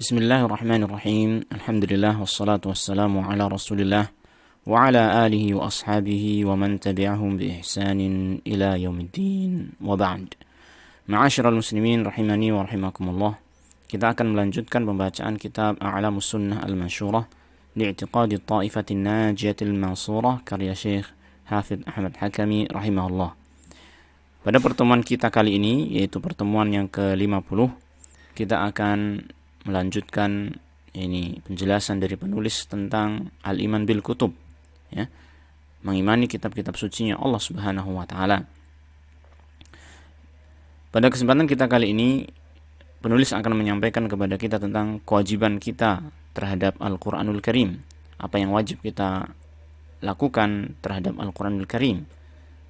Bismillahirrahmanirrahim. Alhamdulillah wassalatu wassalamu ala Rasulillah wa ala alihi wa ashabihi wa man tabi'ahum bi ihsanin ila yaumiddin. Wa ba'd. Ma'asyiral muslimin rahimani wa rahimakumullah. Kita akan melanjutkan pembacaan kitab A'lamus Sunnah Al-Mansyurah li'tiqadi Ta'ifatin Najiyatil Mansurah karya Syekh Hafidz Ahmad Hakami rahimahullah. Pada pertemuan kita kali ini, yaitu pertemuan yang ke-50, kita akan melanjutkan penjelasan dari penulis tentang al-iman bil kutub, ya, mengimani kitab-kitab sucinya Allah Subhanahu wa taala. Pada kesempatan kita kali ini, penulis akan menyampaikan kepada kita tentang kewajiban kita terhadap Al-Qur'anul Karim, apa yang wajib kita lakukan terhadap Al-Qur'anul Karim,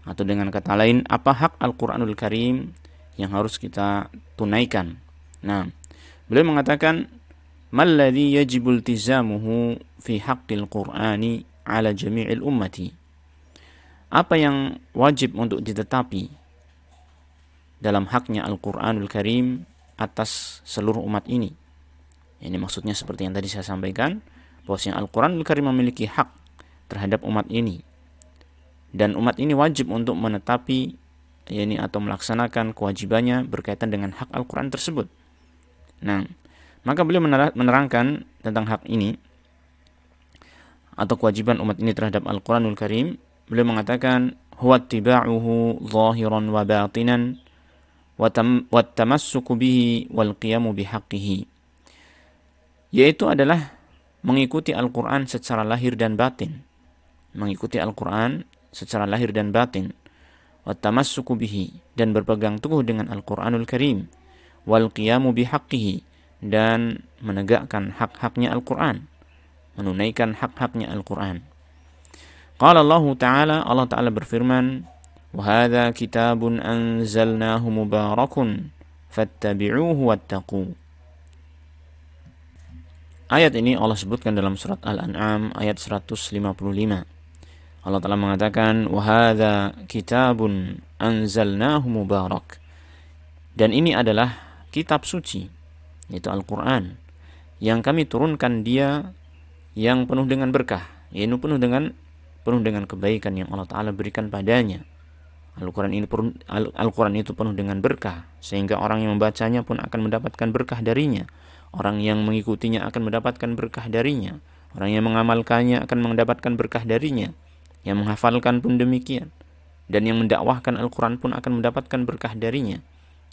atau dengan kata lain, apa hak Al-Qur'anul Karim yang harus kita tunaikan. Nah, beliau mengatakan, "Malladhi yajibu iltizamuhu fi haqqil Qur'ani 'ala jami'il ummati." Apa yang wajib untuk ditetapi dalam haknya Al-Qur'anul Karim atas seluruh umat ini. Ini maksudnya seperti yang tadi saya sampaikan, bahwasanya Al-Qur'anul Karim memiliki hak terhadap umat ini. Dan umat ini wajib untuk menetapi atau melaksanakan kewajibannya berkaitan dengan hak Al-Qur'an tersebut. Nah, maka beliau menerangkan tentang hak ini atau kewajiban umat ini terhadap Al-Quranul Karim. Beliau mengatakan, huwa ittiba'uhu zahiran wa batinan wa tamassuku bihi wal qiyamu bihaqqihi. Yaitu adalah mengikuti Al-Quran secara lahir dan batin. Mengikuti Al-Quran secara lahir dan batin. Wa tamassuku bihi, dan berpegang teguh dengan Al-Quranul Karim. Wal qiyamu bihaqqihi, dan menegakkan hak-haknya Al-Quran, menunaikan hak-haknya Al-Quran. Qala Allah Ta'ala berfirman, wa hadza kitabun anzalnahu mubarakun fattabi'uhu wattaqu. Ayat ini Allah sebutkan dalam surat Al-An'am ayat 155. Allah Ta'ala mengatakan, wa hadza kitabun anzalnahu mubarak, dan ini adalah kitab suci, yaitu Al-Quran, yang kami turunkan dia yang penuh dengan berkah, yaitu penuh dengan kebaikan yang Allah Ta'ala berikan padanya. Al-Quran itu penuh dengan berkah, sehingga orang yang membacanya pun akan mendapatkan berkah darinya. Orang yang mengikutinya akan mendapatkan berkah darinya. Orang yang mengamalkannya akan mendapatkan berkah darinya. Yang menghafalkan pun demikian. Dan yang mendakwahkan Al-Quran pun akan mendapatkan berkah darinya.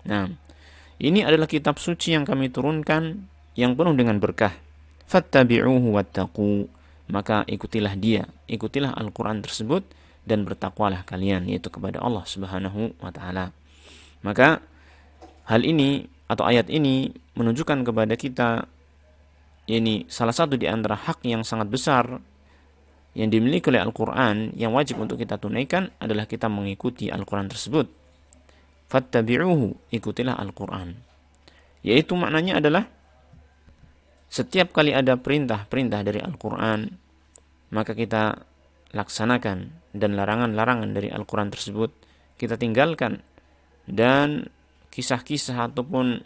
Nah, ini adalah kitab suci yang kami turunkan yang penuh dengan berkah. Fattabi'uhu wattaqu, maka ikutilah dia, ikutilah Al-Quran tersebut dan bertakwalah kalian, yaitu kepada Allah Subhanahu wa taala. Maka hal ini atau ayat ini menunjukkan kepada kita, ini salah satu di antara hak yang sangat besar yang dimiliki oleh Al-Quran yang wajib untuk kita tunaikan adalah kita mengikuti Al-Quran tersebut. Fattabi'uhu, ikutilah Al-Quran. Yaitu maknanya adalah setiap kali ada perintah-perintah dari Al-Quran, maka kita laksanakan, dan larangan-larangan dari Al-Quran tersebut kita tinggalkan. Dan kisah-kisah ataupun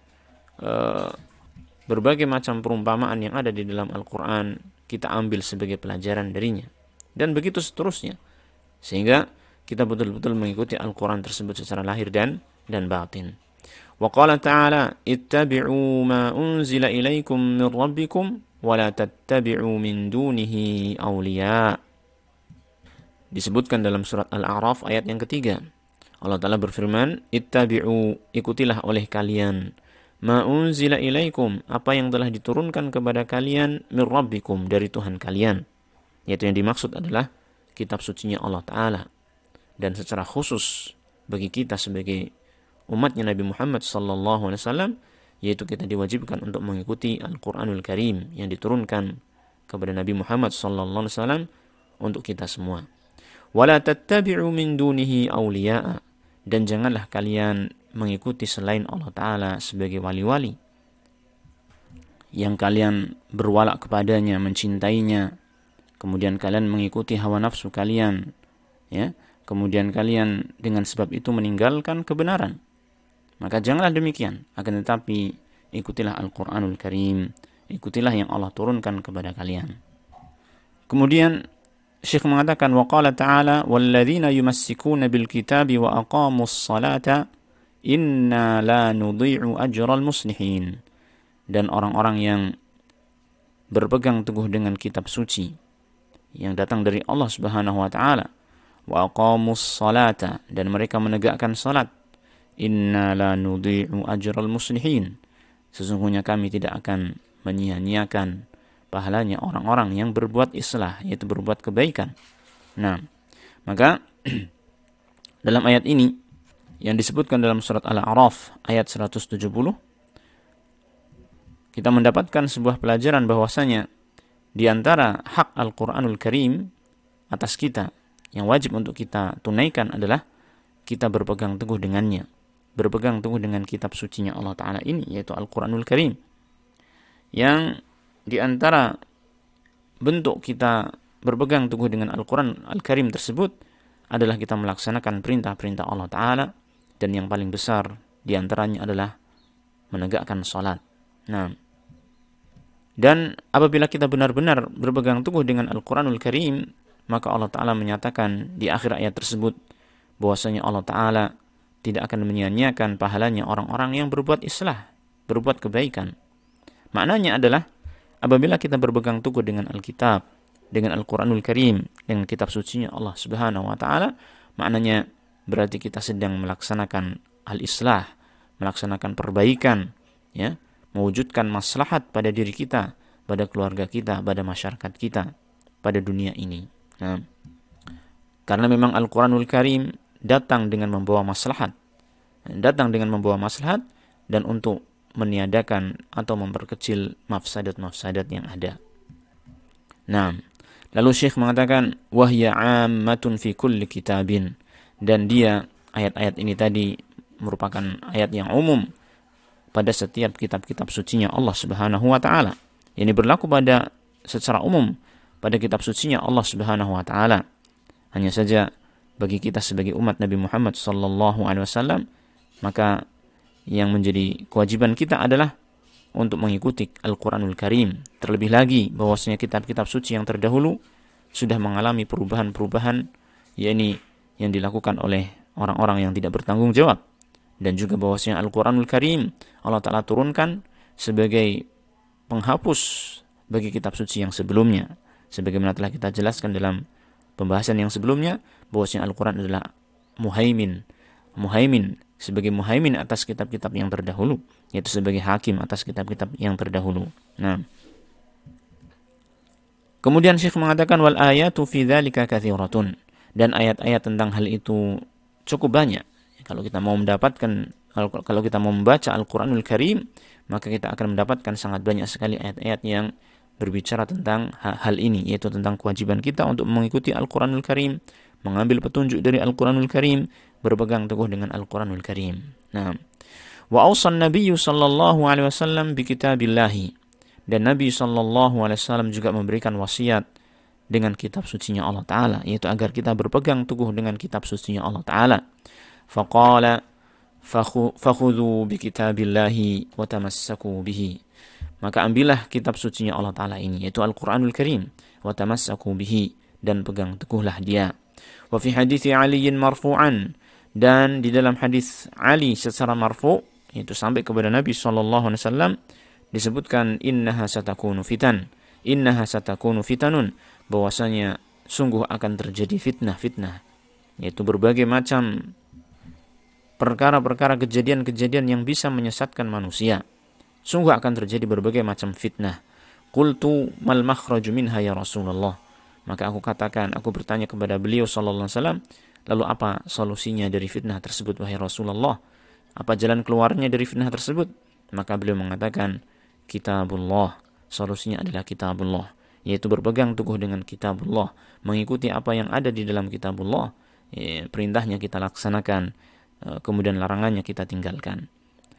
berbagai macam perumpamaan yang ada di dalam Al-Quran kita ambil sebagai pelajaran darinya. Dan begitu seterusnya. Sehingga kita betul-betul mengikuti Al-Quran tersebut secara lahir dan batin. Wa qala ta'ala, ittabi'u ma unzila ilaikum min rabbikum wa la tattabi'u min dunihi awliya. Disebutkan dalam surat Al-A'raf ayat yang ketiga. Allah Ta'ala berfirman, ittabi'u, ikutilah oleh kalian, ma unzila ilaikum, apa yang telah diturunkan kepada kalian, min rabbikum, dari Tuhan kalian. Yaitu yang dimaksud adalah kitab sucinya Allah Ta'ala. Dan secara khusus bagi kita sebagai umatnya Nabi Muhammad SAW, yaitu kita diwajibkan untuk mengikuti Al-Quranul Karim yang diturunkan kepada Nabi Muhammad SAW untuk kita semua. Wala tattabi'u min dunihi awliya'a, dan janganlah kalian mengikuti selain Allah Ta'ala sebagai wali-wali yang kalian berwalak kepadanya, mencintainya, kemudian kalian mengikuti hawa nafsu kalian, ya, kemudian kalian dengan sebab itu meninggalkan kebenaran. Maka janganlah demikian, akan tetapi ikutilah Al-Quranul Karim ikutilah yang Allah turunkan kepada kalian. Kemudian Syekh mengatakan wa qala ta'ala walladzina yumassikuna bil kitabi wa aqamus salata inna la nudhi'u ajral muslihin. Dan orang-orang yang berpegang teguh dengan kitab suci yang datang dari Allah Subhanahu wa taala, wa aqamus salata, dan mereka menegakkan salat, inna la nudhi'u ajral muslihin, sesungguhnya kami tidak akan menyia-nyiakan pahalanya orang-orang yang berbuat islah, yaitu berbuat kebaikan. Nah, maka dalam ayat ini yang disebutkan dalam surat Al-A'raf ayat 170, kita mendapatkan sebuah pelajaran bahwasanya di antara hak Al-Qur'anul Karim atas kita yang wajib untuk kita tunaikan adalah kita berpegang teguh dengannya, berpegang teguh dengan kitab sucinya Allah Ta'ala ini, yaitu Al-Qur'anul Karim. Yang di antara bentuk kita berpegang teguh dengan Al-Quran Al-Karim tersebut adalah kita melaksanakan perintah-perintah Allah Ta'ala, dan yang paling besar di antaranya adalah menegakkan salat. Nah, dan apabila kita benar-benar berpegang teguh dengan Al-Quranul Karim, maka Allah Ta'ala menyatakan di akhir ayat tersebut bahwasanya Allah Ta'ala tidak akan menyia-nyiakan pahalanya orang-orang yang berbuat islah, berbuat kebaikan. Maknanya adalah apabila kita berpegang teguh dengan Alkitab, dengan Al-Quranul Karim, dengan kitab sucinya Allah Subhanahu wa taala, maknanya berarti kita sedang melaksanakan al-islah, melaksanakan perbaikan, ya, mewujudkan maslahat pada diri kita, pada keluarga kita, pada masyarakat kita, pada dunia ini. Nah, karena memang Al-Quranul Karim datang dengan membawa maslahat, dan untuk meniadakan atau memperkecil mafsadat-mafsadat yang ada. Nah, lalu Syekh mengatakan wahya ammatun fi kulli kitabin, dan dia, ayat-ayat ini tadi merupakan ayat yang umum pada setiap kitab-kitab sucinya Allah Subhanahu wa taala. Ini berlaku pada secara umum pada kitab sucinya Allah Subhanahu wa taala. Hanya saja bagi kita sebagai umat Nabi Muhammad sallallahu alaihi wasallam, maka yang menjadi kewajiban kita adalah untuk mengikuti Al-Quranul Karim. Terlebih lagi bahwasanya kitab-kitab suci yang terdahulu sudah mengalami perubahan-perubahan, yakni yang dilakukan oleh orang-orang yang tidak bertanggung jawab. Dan juga bahwasanya Al-Quranul Karim Allah Ta'ala turunkan sebagai penghapus bagi kitab suci yang sebelumnya. Sebagaimana telah kita jelaskan dalam pembahasan yang sebelumnya, bahwasanya Al-Quran adalah muhaimin, sebagai muhaimin atas kitab-kitab yang terdahulu, yaitu sebagai hakim atas kitab-kitab yang terdahulu. Nah, kemudian Syekh mengatakan wal ayatu fi dzalika katsiratun, dan ayat-ayat tentang hal itu cukup banyak. Kalau kita mau membaca Al-Qur'anul Karim, maka kita akan mendapatkan sangat banyak sekali ayat-ayat yang berbicara tentang hal ini, yaitu tentang kewajiban kita untuk mengikuti Al-Qur'anul Karim, mengambil petunjuk dari Al-Qur'anul Karim, berpegang teguh dengan Al-Quranul Karim. Nah, wa awsan Nabi sallallahu alaihi wasallam bi kitabillahi, dan Nabi sallallahu alaihi wasallam juga memberikan wasiat dengan kitab sucinya Allah Ta'ala, yaitu agar kita berpegang teguh dengan kitab sucinya Allah Ta'ala. Faqala fakhudhu bi kitabillahi wa tamassaku bihi, maka ambillah kitab sucinya Allah Ta'ala ini, yaitu Al-Quranul Karim, wa tamassaku bihi, dan pegang teguhlah dia. Wa fi hadithi Aliyin marfu'an, dan di dalam hadis Ali secara marfu, yaitu sampai kepada Nabi SAW, disebutkan innaha satakunu fitanun, bahwasanya sungguh akan terjadi fitnah, yaitu berbagai macam perkara-perkara, kejadian-kejadian yang bisa menyesatkan manusia. Sungguh akan terjadi berbagai macam fitnah. Qultu mal makhraju minha ya Rasulullah, maka aku bertanya kepada beliau sallallahu alaihi wasallam, lalu apa solusinya dari fitnah tersebut wahai Rasulullah? Apa jalan keluarnya dari fitnah tersebut? Maka beliau mengatakan kitabullah, solusinya adalah kitabullah, yaitu berpegang teguh dengan kitabullah, mengikuti apa yang ada di dalam kitabullah, perintahnya kita laksanakan, kemudian larangannya kita tinggalkan.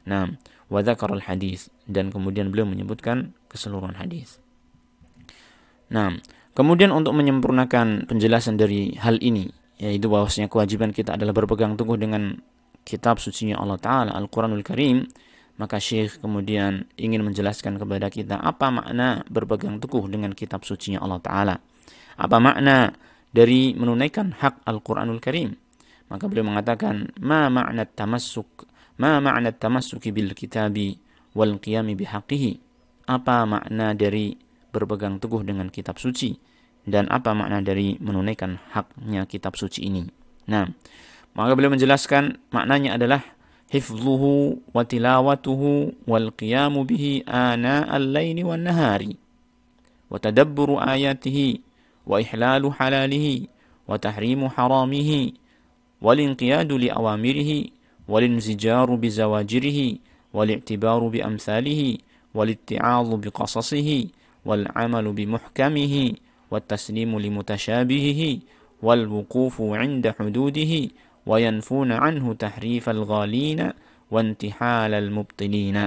Nah, wa dzakarul hadis, dan kemudian beliau menyebutkan keseluruhan hadis. Nah, kemudian untuk menyempurnakan penjelasan dari hal ini, yaitu bahwasanya kewajiban kita adalah berpegang teguh dengan kitab sucinya Allah Ta'ala, Al-Quranul Karim, Maka Syekh kemudian ingin menjelaskan kepada kita apa makna berpegang teguh dengan kitab sucinya Allah Ta'ala. Apa makna dari menunaikan hak Al-Quranul Karim. Maka beliau mengatakan, ma ma'na tamassuki bil kitabi wal qiyami bihaqqihi. Apa makna dari berpegang teguh dengan kitab suci dan apa makna dari menunaikan haknya kitab suci ini. Nah, maka beliau menjelaskan maknanya adalah hifdhuhu wa tilawatuhu wal qiyamu bihi ana al-laili wan nahari wa tadabburu ayatihi wa ihlalu halalihi wa tahrimu haramihi wal inqiyadu li awamirihi wal inzijaru bi zawajirihi wal i'tibaru bi amsalihi wal itti'adhu bi qasasihi wal amalu bi muhkamihi wat taslimu li mutashabihihi wal wuqufu 'inda hududihi وينفون عنه تحريف الغالين وانتحال المبطلين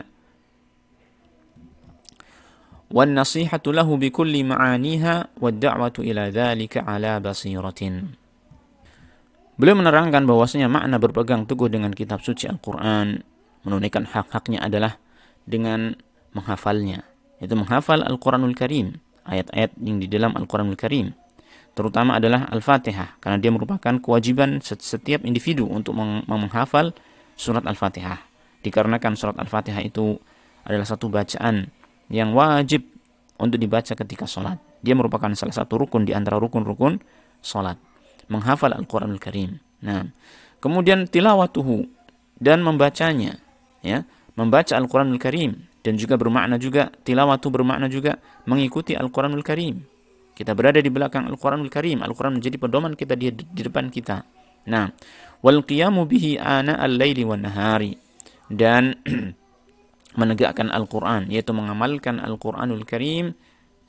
والنصيحة له بكل معانيها والدعوة إلى ذلك على بصيرة. Beliau menerangkan bahwasanya makna berpegang teguh dengan kitab suci Al-Quran, menunaikan hak-haknya adalah dengan menghafalnya, yaitu menghafal Al-Quranul Karim, ayat-ayat yang di dalam Al-Quranul Karim, terutama adalah Al-Fatihah, karena dia merupakan kewajiban setiap individu untuk menghafal surat Al-Fatihah. Dikarenakan surat Al-Fatihah itu adalah satu bacaan yang wajib untuk dibaca ketika sholat. Dia merupakan salah satu rukun di antara rukun-rukun sholat, menghafal Al-Quranul Karim. Nah, kemudian tilawatuhu, dan membacanya, ya, membaca Al-Quranul Karim, dan juga bermakna juga, tilawatu bermakna juga mengikuti Al-Quranul Karim. Kita berada di belakang Al-Quranul Karim. Al-Quran menjadi pedoman kita di depan kita. Nah, wal qiyamu bihi ana al-laili wan nahari, dan menegakkan Al-Quran, yaitu mengamalkan Al-Quranul Karim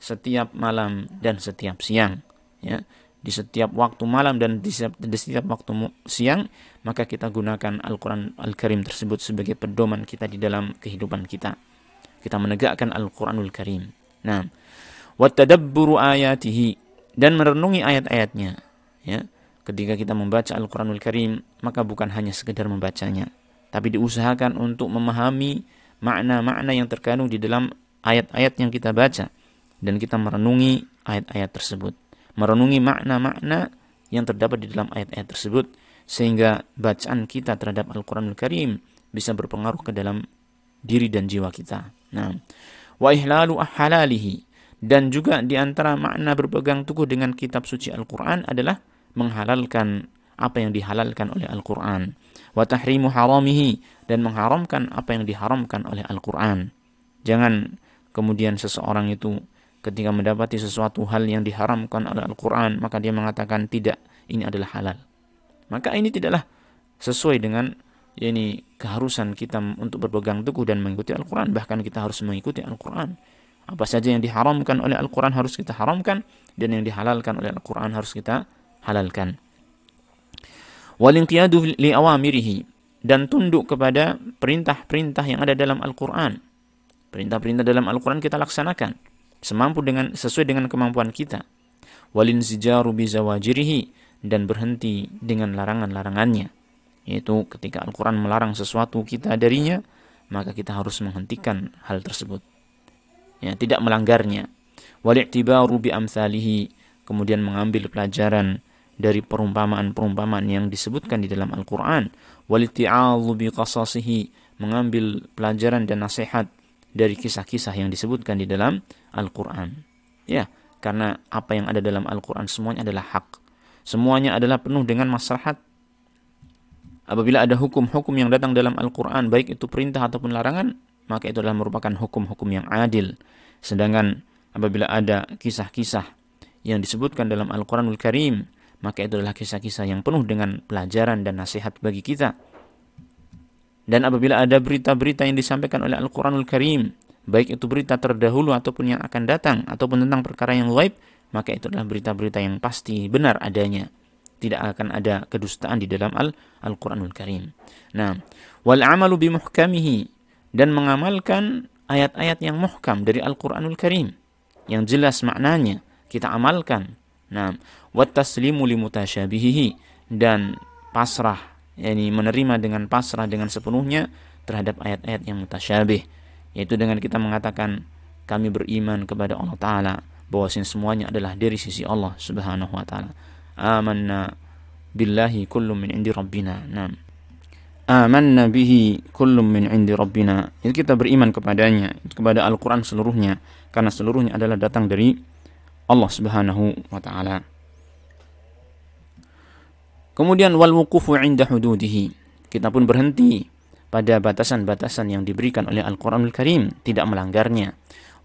setiap malam dan setiap siang. Ya, di setiap waktu malam dan di setiap waktu siang, maka kita gunakan Al-Quran Al-Karim tersebut sebagai pedoman kita di dalam kehidupan kita. Kita menegakkan Al-Quranul Karim. Nah, watadabburu ayatihi, dan merenungi ayat-ayatnya. Ya, ketika kita membaca Al-Quranul Karim, maka bukan hanya sekedar membacanya, tapi diusahakan untuk memahami makna-makna yang terkandung di dalam ayat-ayat yang kita baca, dan kita merenungi ayat-ayat tersebut, merenungi makna-makna yang terdapat di dalam ayat-ayat tersebut, sehingga bacaan kita terhadap Al-Quranul Karim bisa berpengaruh ke dalam diri dan jiwa kita. Nah, wa ihlalu halalihi, dan juga di antara makna berpegang teguh dengan kitab suci Al-Quran adalah menghalalkan apa yang dihalalkan oleh Al-Quran. Wa tahrimu haramihi, dan mengharamkan apa yang diharamkan oleh Al-Quran. Jangan kemudian seseorang itu ketika mendapati sesuatu hal yang diharamkan oleh Al-Quran, maka dia mengatakan tidak, ini adalah halal. Maka ini tidaklah sesuai dengan keharusan kita untuk berpegang teguh dan mengikuti Al-Quran. Bahkan kita harus mengikuti Al-Quran. Apa saja yang diharamkan oleh Al-Quran harus kita haramkan, dan yang dihalalkan oleh Al-Quran harus kita halalkan. Walinqiyadu li awamirihi, dan tunduk kepada perintah-perintah yang ada dalam Al-Quran. Perintah-perintah dalam Al-Quran kita laksanakan sesuai dengan kemampuan kita. Walinzijaru bi zawajirihi, dan berhenti dengan larangan-larangannya. Yaitu ketika Al-Quran melarang sesuatu kita darinya, maka kita harus menghentikan hal tersebut. Ya, tidak melanggarnya. Wal-i'tibaru bi amsalihi, kemudian mengambil pelajaran dari perumpamaan-perumpamaan yang disebutkan di dalam Al-Quran. Wal-itti'adhu bi qasasihi, mengambil pelajaran dan nasihat dari kisah-kisah yang disebutkan di dalam Al-Quran. Ya, karena apa yang ada dalam Al-Quran semuanya adalah hak. Semuanya adalah penuh dengan maslahat. Apabila ada hukum-hukum yang datang dalam Al-Quran, baik itu perintah ataupun larangan, maka itu adalah merupakan hukum-hukum yang adil. Sedangkan apabila ada kisah-kisah yang disebutkan dalam Al-Quranul Karim, maka itu adalah kisah-kisah yang penuh dengan pelajaran dan nasihat bagi kita. Dan apabila ada berita-berita yang disampaikan oleh Al-Quranul Karim, baik itu berita terdahulu ataupun yang akan datang, ataupun tentang perkara yang ghaib, maka itu adalah berita-berita yang pasti benar adanya. Tidak akan ada kedustaan di dalam Al-Quranul Karim. Nah, wal amalu bimuhkamihi, dan mengamalkan ayat-ayat yang muhkam dari Al-Quranul Karim, yang jelas maknanya, kita amalkan. Nah, wat taslimu li mutasyabihihi, dan pasrah, menerima dengan pasrah dengan sepenuhnya terhadap ayat-ayat yang mutasyabih, yaitu dengan kita mengatakan kami beriman kepada Allah Ta'ala, bahwasanya semuanya adalah dari sisi Allah Subhanahu wa Ta'ala. Amanna billahi kullum min indi rabbina. Nah, amanna bihi kullum min indi rabbina, itu kita beriman kepadanya, kepada Al-Quran seluruhnya, karena seluruhnya adalah datang dari Allah Subhanahu wa Ta'ala. Kemudian wal wuqufu 'inda hududihi, kita pun berhenti pada batasan-batasan yang diberikan oleh Al-Qur'anul Karim, tidak melanggarnya.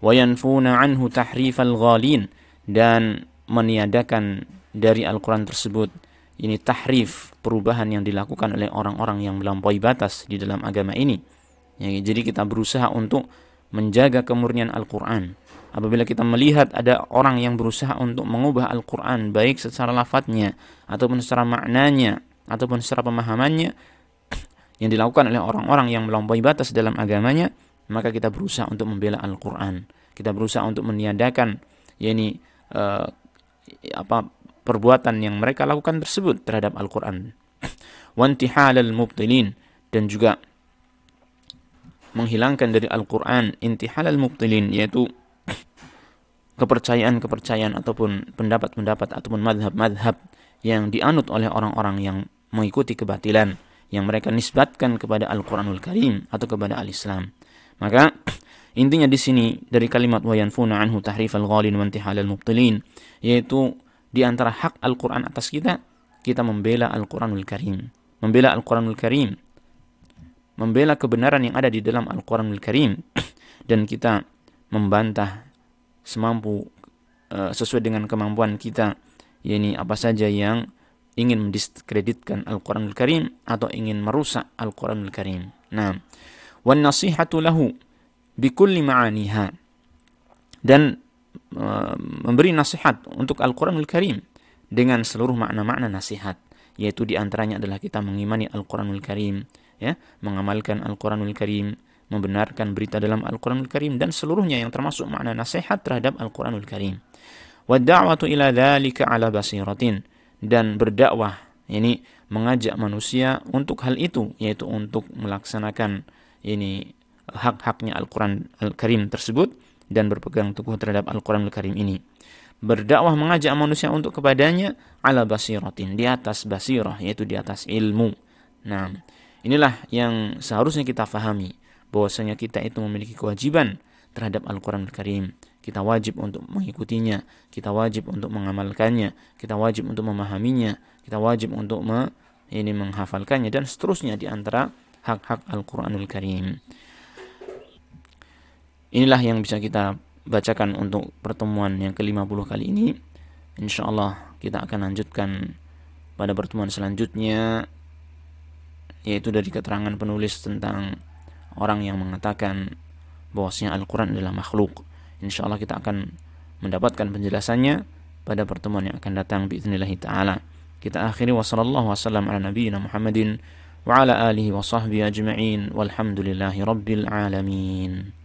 Wa yanfuna 'anhu tahrifal ghalin, dan meniadakan dari Al-Qur'an tersebut ini tahrif, perubahan yang dilakukan oleh orang-orang yang melampaui batas di dalam agama ini. Ya, jadi kita berusaha untuk menjaga kemurnian Al-Qur'an. Apabila kita melihat ada orang yang berusaha untuk mengubah Al-Quran, baik secara lafadznya, ataupun secara maknanya, ataupun secara pemahamannya, yang dilakukan oleh orang-orang yang melampaui batas dalam agamanya, maka kita berusaha untuk membela Al-Quran. Kita berusaha untuk meniadakan perbuatan yang mereka lakukan tersebut terhadap Al-Quran. Wantihalal mubtilin, dan juga menghilangkan dari Al-Quran intihalal mubtilin, yaitu kepercayaan-kepercayaan ataupun pendapat-pendapat ataupun madhab-madhab yang dianut oleh orang-orang yang mengikuti kebatilan, yang mereka nisbatkan kepada Al-Quranul Karim atau kepada Al-Islam. Maka intinya di sini dari kalimat wa yanfuna anhu tahrifal ghalin wa intihalal mubtilin, yaitu di antara hak Al-Quran atas kita, kita membela Al-Quranul Karim, membela Al-Quranul Karim, membela kebenaran yang ada di dalam Al-Quranul Karim, dan kita membantah semampu sesuai dengan kemampuan kita, yakni apa saja yang ingin mendiskreditkan Al-Quranul Karim atau ingin merusak Al-Quranul Karim. Nah, wan nasihatu lahu bikulli ma'aniha, dan memberi nasihat untuk Al-Quranul Karim dengan seluruh makna-makna nasihat, yaitu diantaranya adalah kita mengimani Al-Quranul Karim, ya, mengamalkan Al-Quranul Karim, membenarkan berita dalam Al-Quranul Karim, dan seluruhnya yang termasuk makna nasihat terhadap Al-Quranul Karim. Wa da'watu ila dzalika ala basiratin, dan berdakwah, ini mengajak manusia untuk hal itu, yaitu untuk melaksanakan ini hak-haknya Al-Quran Al-Karim tersebut dan berpegang teguh terhadap Al-Quranul Karim ini. Berdakwah mengajak manusia untuk kepadanya ala basiratin, di atas basirah, yaitu di atas ilmu. Nah, inilah yang seharusnya kita fahami, bahwasanya kita itu memiliki kewajiban terhadap Al-Quranul Karim. Kita wajib untuk mengikutinya, kita wajib untuk mengamalkannya, kita wajib untuk memahaminya, kita wajib untuk menghafalkannya, dan seterusnya di antara hak-hak Al-Quranul Karim. Inilah yang bisa kita bacakan untuk pertemuan yang ke-50 kali ini. InsyaAllah kita akan lanjutkan pada pertemuan selanjutnya, yaitu dari keterangan penulis tentang orang yang mengatakan bahwasanya Al-Quran adalah makhluk. InsyaAllah kita akan mendapatkan penjelasannya pada pertemuan yang akan datang biidznillahi ta'ala. Kita akhiri wa sallallahu wasallam ala nabiyyina Muhammadin wa ala alihi wa sahbihi ajma'in walhamdulillahi rabbil alamin.